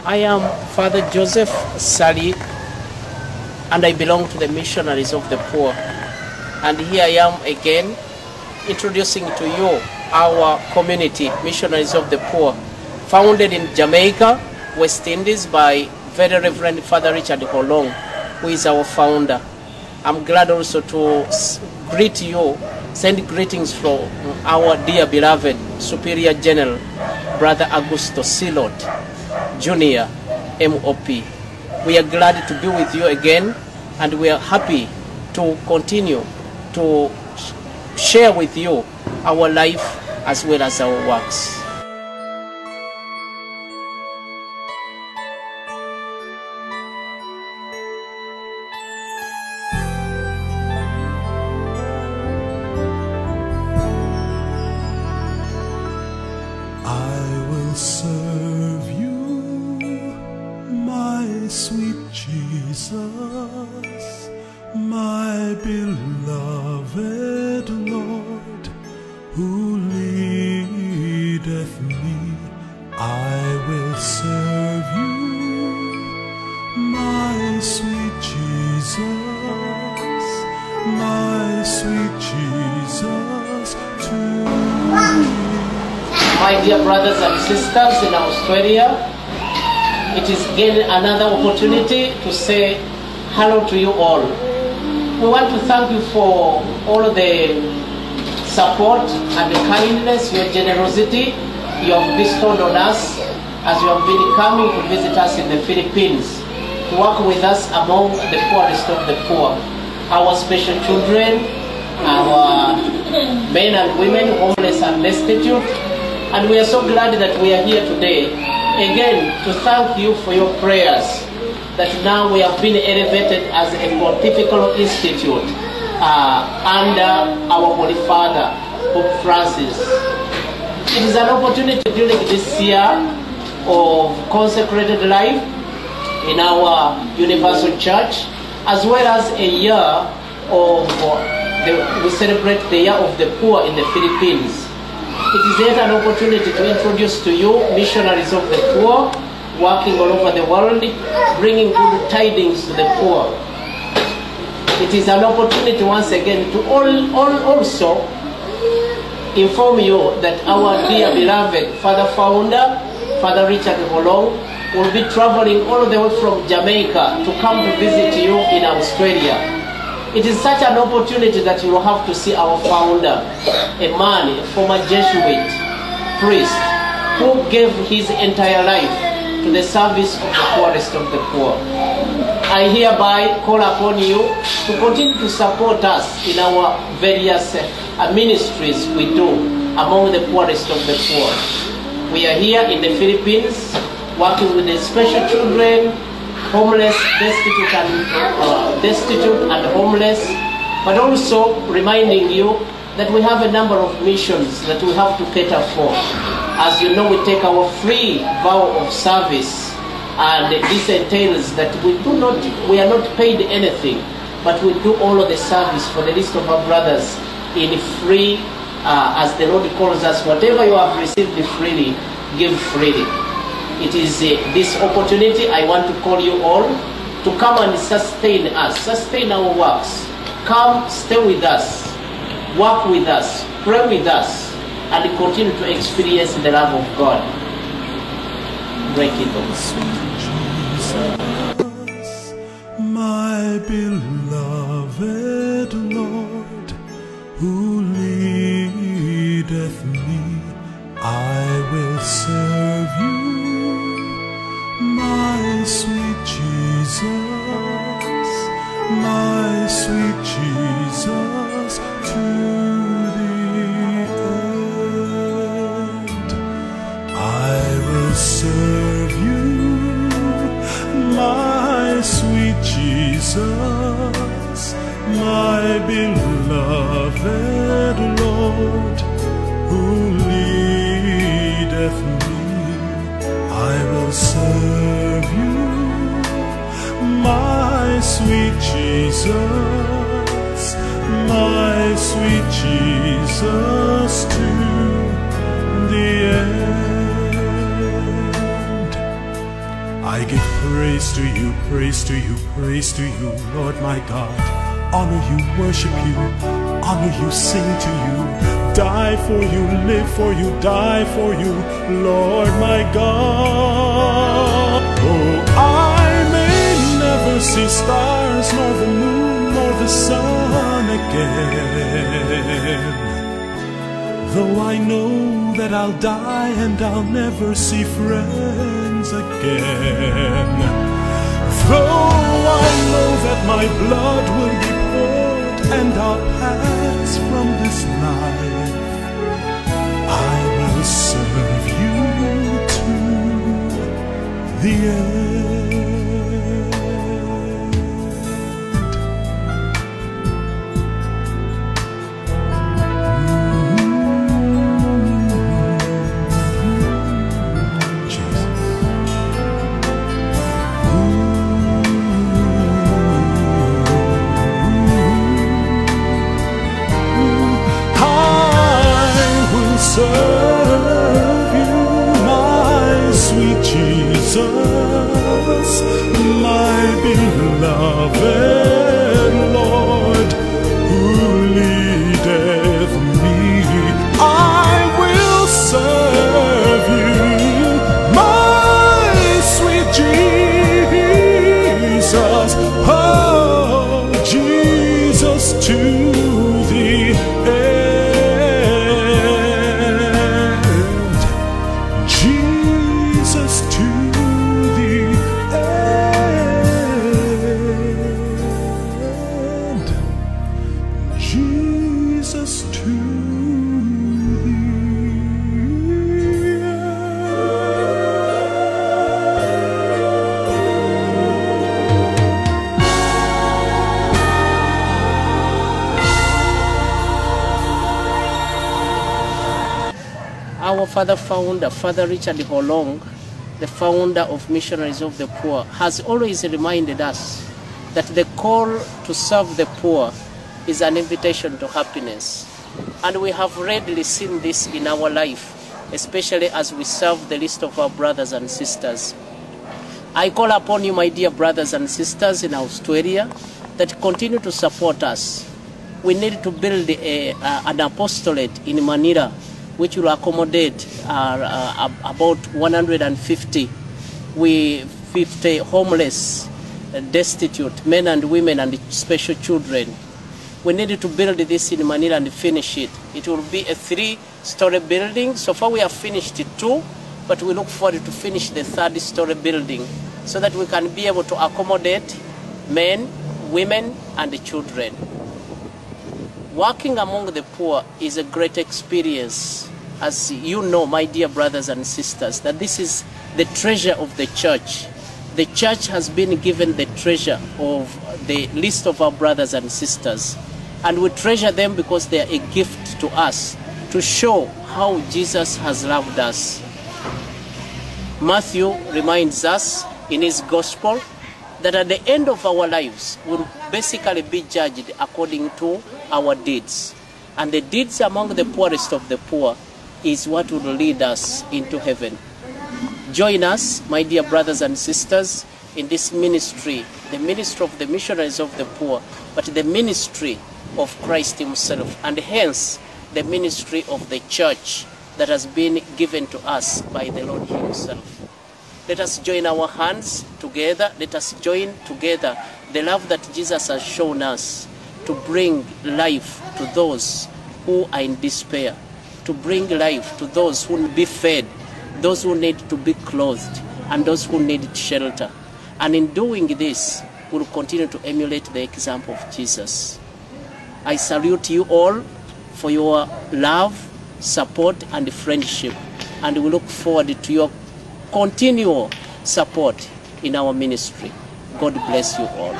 I am Father Joseph Sali, and I belong to the Missionaries of the Poor. And here I am again, introducing to you our community, Missionaries of the Poor, founded in Jamaica, West Indies, by Very Reverend Father Richard Holong, who is our founder. I'm glad also to greet you, send greetings from our dear beloved Superior General, Brother Augusto Silot, Junior, MOP. We are glad to be with you again, and we are happy to continue to share with you our life as well as our works. I will serve you, my sweet Jesus, my beloved Lord, who leadeth me. I will serve you, my sweet Jesus, my sweet Jesus, to My dear brothers and sisters in Australia, it is again another opportunity to say hello to you all. We want to thank you for all the support and the kindness, your generosity you have bestowed on us as you have been coming to visit us in the Philippines, to work with us among the poorest of the poor, our special children, our men and women, homeless and destitute. And we are so glad that we are here today, again, to thank you for your prayers, that now we have been elevated as a pontifical institute under our Holy Father, Pope Francis. It is an opportunity during this year of consecrated life in our Universal Church, as well as a year of, we celebrate the Year of the Poor in the Philippines. It is yet an opportunity to introduce to you Missionaries of the Poor, working all over the world, bringing good tidings to the poor. It is an opportunity once again to also inform you that our dear beloved Father Founder, Father Richard Holong, will be traveling all the way from Jamaica to come to visit you in Australia. It is such an opportunity that you will have to see our founder, a man, a former Jesuit priest, who gave his entire life to the service of the poorest of the poor. I hereby call upon you to continue to support us in our various ministries we do among the poorest of the poor. We are here in the Philippines working with the special children, homeless, destitute and homeless, but also reminding you that we have a number of missions that we have to cater for. As you know, we take our free vow of service, and this entails that we are not paid anything, but we do all of the service for the least of our brothers in free, as the Lord calls us. Whatever you have received freely, give freely. It is this opportunity I want to call you all to come and sustain us, sustain our works. Come, stay with us, work with us, pray with us, and continue to experience the love of God. Break it off. Jesus, my beloved Lord, who leadeth me, I will serve you. My sweet Jesus, my sweet Jesus, to the end. I will serve you, my sweet Jesus, my beloved Lord, who leadeth me. I will serve you, my sweet Jesus, my sweet Jesus, to the end. I give praise to you, praise to you, praise to you, Lord my God. Honor you, worship you, honor you, sing to you, die for you, live for you, die for you, Lord my God. Oh, I may never see stars, nor the moon, nor the sun again, though I know that I'll die and I'll never see friends again. Though I know that my blood will be poured and I'll pass from this life, I will serve you to the end. Serve you, my sweet Jesus, my beloved Lord, who leadeth me. I will serve you, my sweet Jesus, oh Jesus, to the end. Our founder, Father Richard Holong, the founder of Missionaries of the Poor, has always reminded us that the call to serve the poor is an invitation to happiness. And we have readily seen this in our life, especially as we serve the least of our brothers and sisters. I call upon you, my dear brothers and sisters in Australia, that continue to support us. We need to build an apostolate in Manila, which will accommodate about 150 homeless, destitute men and women and special children. We needed to build this in Manila and finish it. It will be a 3-story building. So far we have finished 2, but we look forward to finish the 3rd-story building so that we can be able to accommodate men, women, and children. Working among the poor is a great experience. As you know, my dear brothers and sisters, that this is the treasure of the church. The church has been given the treasure of the least of our brothers and sisters. And we treasure them because they are a gift to us to show how Jesus has loved us. Matthew reminds us in his gospel that at the end of our lives, we'll basically be judged according to our deeds. And the deeds among the poorest of the poor is what will lead us into heaven. Join us, my dear brothers and sisters, in this ministry, the ministry of the Missionaries of the Poor, but the ministry of Christ himself, and hence the ministry of the church that has been given to us by the Lord himself. Let us join our hands together. Let us join together the love that Jesus has shown us to bring life to those who are in despair, to bring life to those who need to be fed, those who need to be clothed, and those who need shelter. And in doing this, we'll continue to emulate the example of Jesus. I salute you all for your love, support, and friendship. And we look forward to your continual support in our ministry. God bless you all.